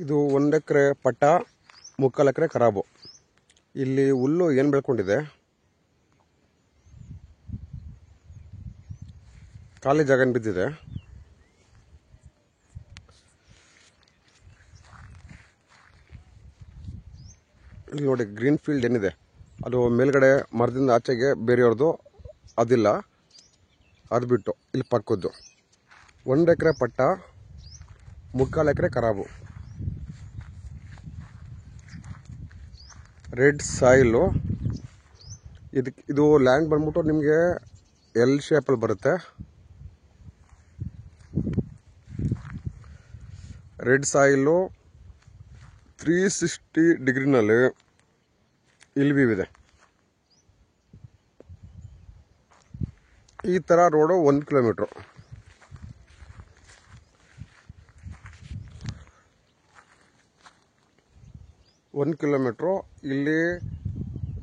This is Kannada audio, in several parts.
ಇದು 1 ಎಕರೆ ಪಟ್ಟ, 3/4 ಎಕರೆ ಖರಾಬು. ಇಲ್ಲಿ ಹುಲ್ಲು ಏನು ಬೆಳ್ಕೊಂಡಿದೆ, ಖಾಲಿ ಜಾಗ ಬಿದ್ದಿದೆ. ಇಲ್ಲಿ ನೋಡಿ, ಗ್ರೀನ್ ಫೀಲ್ಡ್ ಏನಿದೆ ಅದು ಮೇಲ್ಗಡೆ ಮರದಿಂದ ಆಚೆಗೆ ಬೇರೆಯವ್ರದ್ದು ಅದಿಲ್ಲ, ಅದು ಬಿಟ್ಟು ಇಲ್ಲಿ ಪಕ್ಕದ್ದು 1 ಎಕರೆ ಪಟ್ಟ, 3/4 ಎಕರೆ ಖರಾಬು. Red soil. ಇದು ಲ್ಯಾಂಡ್ ಬಂದ್ಬಿಟ್ಟು ನಿಮಗೆ ಎಲ್ ಶೇಪಲ್ಲಿ ಬರುತ್ತೆ. ರೆಡ್ ಸಾಯಿಲು 360 ಡಿಗ್ರಿನಲ್ಲಿ ಇಲ್ಲಿ ವ್ಯೂ ಇದೆ. ಈ ಥರ ರೋಡು 1 ಕಿಲೋಮೀಟ್ರು. ಇಲ್ಲಿ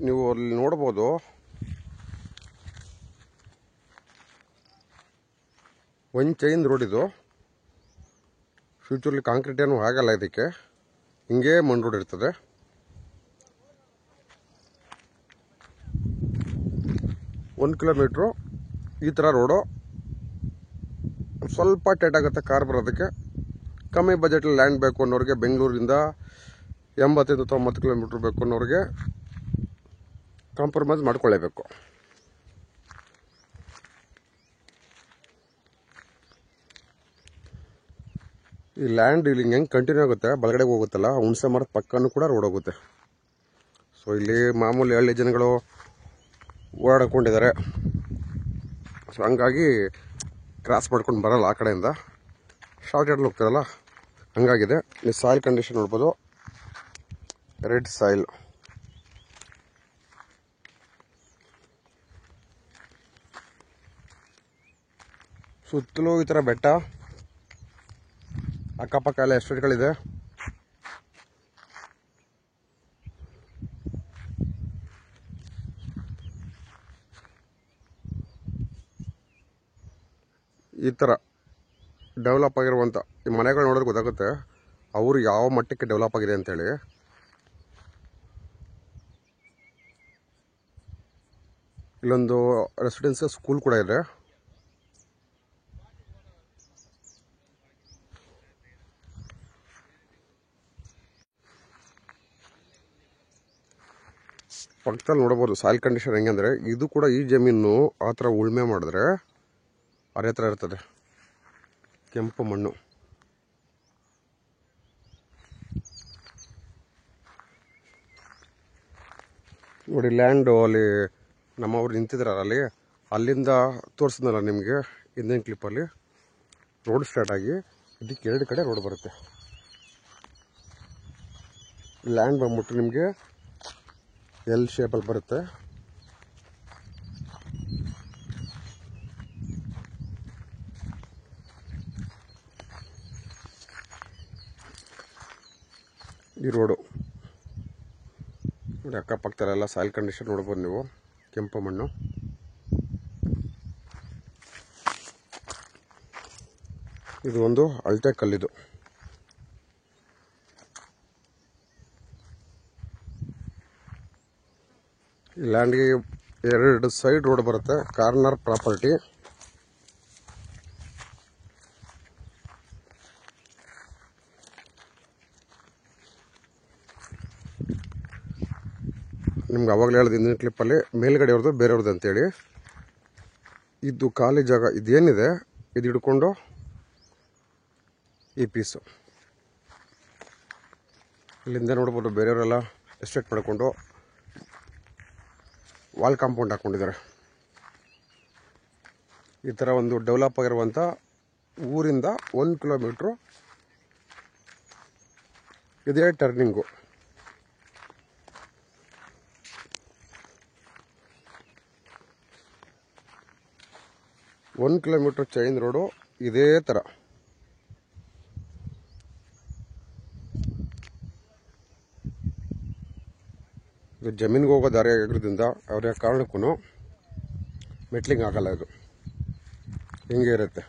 ನೀವು ಅಲ್ಲಿ ನೋಡ್ಬೋದು, ಒಂದು ಚೈನ್ ರೋಡ್ ಇದು. ಫ್ಯೂಚರ್ಲಿ ಕಾಂಕ್ರೀಟ್ ಏನು ಆಗಲ್ಲ, ಇದಕ್ಕೆ ಹಿಂಗೆ ಮಣ್ಣು ರೋಡ್ ಇರ್ತದೆ. ಒಂದು ಕಿಲೋಮೀಟ್ರು ಈ ಥರ ರೋಡು. ಸ್ವಲ್ಪ ಟೈಟ್ ಆಗುತ್ತೆ ಕಾರ್ ಬರೋದಕ್ಕೆ. ಕಮ್ಮಿ ಬಜೆಟಲ್ಲಿ ಲ್ಯಾಂಡ್ ಬೇಕು ಅನ್ನೋರಿಗೆ, ಬೆಂಗಳೂರಿಂದ 80-90 ಕಿಲೋಮೀಟ್ರ್ ಬೇಕು ಅನ್ನೋರಿಗೆ ಕಾಂಪ್ರಮೈಸ್ ಮಾಡ್ಕೊಳ್ಳೇಬೇಕು. ಈ ಲ್ಯಾಂಡ್ ಇಲ್ಲಿ ಹೆಂಗೆ ಕಂಟಿನ್ಯೂ ಆಗುತ್ತೆ, ಬಲಗಡೆಗೆ ಹೋಗುತ್ತಲ್ಲ, ಹುಣಸೆ ಮರದ ಪಕ್ಕನೂ ಕೂಡ ರೋಡ್ ಹೋಗುತ್ತೆ. ಸೊ ಇಲ್ಲಿ ಮಾಮೂಲಿ ಹಳ್ಳಿ ಜನಗಳು ಓಡಾಡ್ಕೊಂಡಿದ್ದಾರೆ. ಸೊ ಹಂಗಾಗಿ ಕ್ರಾಸ್ ಮಾಡ್ಕೊಂಡು ಬರಲ್ಲ, ಆ ಕಡೆಯಿಂದ ಶಾರ್ಟ್ ಕಟ್ಟಲ್ಲಿ ಹೋಗ್ತಾರಲ್ಲ, ಹಂಗಾಗಿದೆ. ಈ ಸಾಯಿಲ್ ಕಂಡೀಷನ್ ನೋಡ್ಬೋದು, ರೆಡ್ ಸಾಯಿಲ್. ಸುತ್ತಲೂ ಈ ಥರ ಬೆಟ್ಟ, ಅಕ್ಕಪಕ್ಕ ಎಲ್ಲ ಎಸ್ಟೇಟ್ಗಳಿದೆ. ಈ ಥರ ಡೆವಲಪ್ ಆಗಿರುವಂಥ ಈ ಮನೆಗಳು ನೋಡೋದು ಗೊತ್ತಾಗುತ್ತೆ ಅವರು ಯಾವ ಮಟ್ಟಕ್ಕೆ ಡೆವಲಪ್ ಆಗಿದೆ ಅಂತೇಳಿ. ಇಲ್ಲೊಂದು ರೆಸಿಡೆನ್ಸಿಯಲ್ ಸ್ಕೂಲ್ ಕೂಡ ಇದೆ. ಪಕ್ಕದಲ್ಲಿ ನೋಡಬಹುದು ಸಾಯಿಲ್ ಕಂಡೀಷನ್ ಹೆಂಗಂದ್ರೆ, ಇದು ಕೂಡ ಈ ಜಮೀನು ಆ ಥರ ಉಳುಮೆ ಮಾಡಿದ್ರೆ ಅದೇ ಥರ ಇರ್ತದೆ, ಕೆಂಪು ಮಣ್ಣು. ನೋಡಿ ಲ್ಯಾಂಡು ಅಲ್ಲಿ ನಮ್ಮವ್ರು ನಿಂತಿದ್ರಲ್ಲ, ಅಲ್ಲಿಂದ ತೋರಿಸಿದ್ನಲ್ಲ ನಿಮಗೆ ಹಿಂದಿನ ಕ್ಲಿಪ್ಪಲ್ಲಿ. ರೋಡ್ ಸ್ಟಾರ್ಟ್ ಆಗಿ ಇದಕ್ಕೆ 2 ಕಡೆ ರೋಡ್ ಬರುತ್ತೆ. ಲ್ಯಾಂಡ್ ಬಂದ್ಬಿಟ್ಟು ನಿಮಗೆ ಎಲ್ ಶೇಪಲ್ಲಿ ಬರುತ್ತೆ. ಈ ರೋಡು ನೋಡಿ, ಅಕ್ಕಪಕ್ಕದಲ್ಲೆಲ್ಲ ಸಾಯಿಲ್ ಕಂಡೀಷನ್ ನೋಡ್ಬೋದು ನೀವು, ಕೆಂಪು ಮಣ್ಣು. ಇದು ಒಂದು ಅಳತೆ ಕಲ್ಲಿದು. ಈ ಲ್ಯಾಂಡ್ಗೆ 2 ಸೈಡ್ ರೋಡ್ ಬರುತ್ತೆ, ಕಾರ್ನರ್ ಪ್ರಾಪರ್ಟಿ. ನಿಮ್ಗೆ ಅವಾಗಲೇ ಹೇಳೋದು ಹಿಂದಿನ ಕ್ಲಿಪ್ಪಲ್ಲಿ, ಮೇಲ್ಗಡೆ ಅವ್ರದ್ದು ಬೇರೆಯವ್ರದ್ದು ಅಂತೇಳಿ. ಇದು ಖಾಲಿ ಜಾಗ ಇದೇನಿದೆ, ಇದು ಹಿಡ್ಕೊಂಡು ಈ ಪೀಸು ಇಲ್ಲಿಂದ ನೋಡ್ಬೋದು. ಬೇರೆಯವರೆಲ್ಲ ಎಸ್ಟೇಟ್ ಮಾಡಿಕೊಂಡು ವಾಲ್ ಕಾಂಪೌಂಡ್ ಹಾಕ್ಕೊಂಡಿದ್ದಾರೆ. ಈ ಥರ ಒಂದು ಡೆವಲಪ್ ಆಗಿರುವಂಥ ಊರಿಂದ 1 ಕಿಲೋಮೀಟ್ರು ಇದೇ ಟರ್ನಿಂಗು. ಒಂದು ಕಿಲೋಮೀಟ್ರ್ ಚೈನ್ ರೋಡು ಇದೇ ಥರ. ಇದು ಜಮೀನಿಗೆ ಹೋಗೋ ದಾರಿ ಆಗಿರೋದ್ರಿಂದ ಅವ್ರ ಕಾರಣಕ್ಕೂ ಮೆಟ್ಲಿಂಗ್ ಆಗಲ್ಲ, ಇದು ಹಿಂಗೆ ಇರುತ್ತೆ.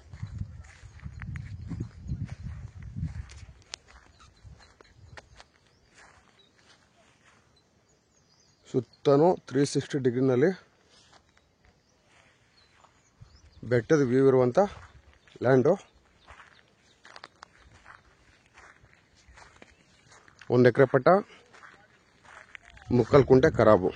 ಸುತ್ತನೂ 360 ಡಿಗ್ರಿನಲ್ಲಿ ಬೆಟ್ಟದ ವ್ಯೂ ಇರುವಂಥ ಲ್ಯಾಂಡು. 1 ಎಕರೆ ಪಟ್ಟ, ಮುಕ್ಕಲ್ ಕುಂಟೆ ಖರಾಬು.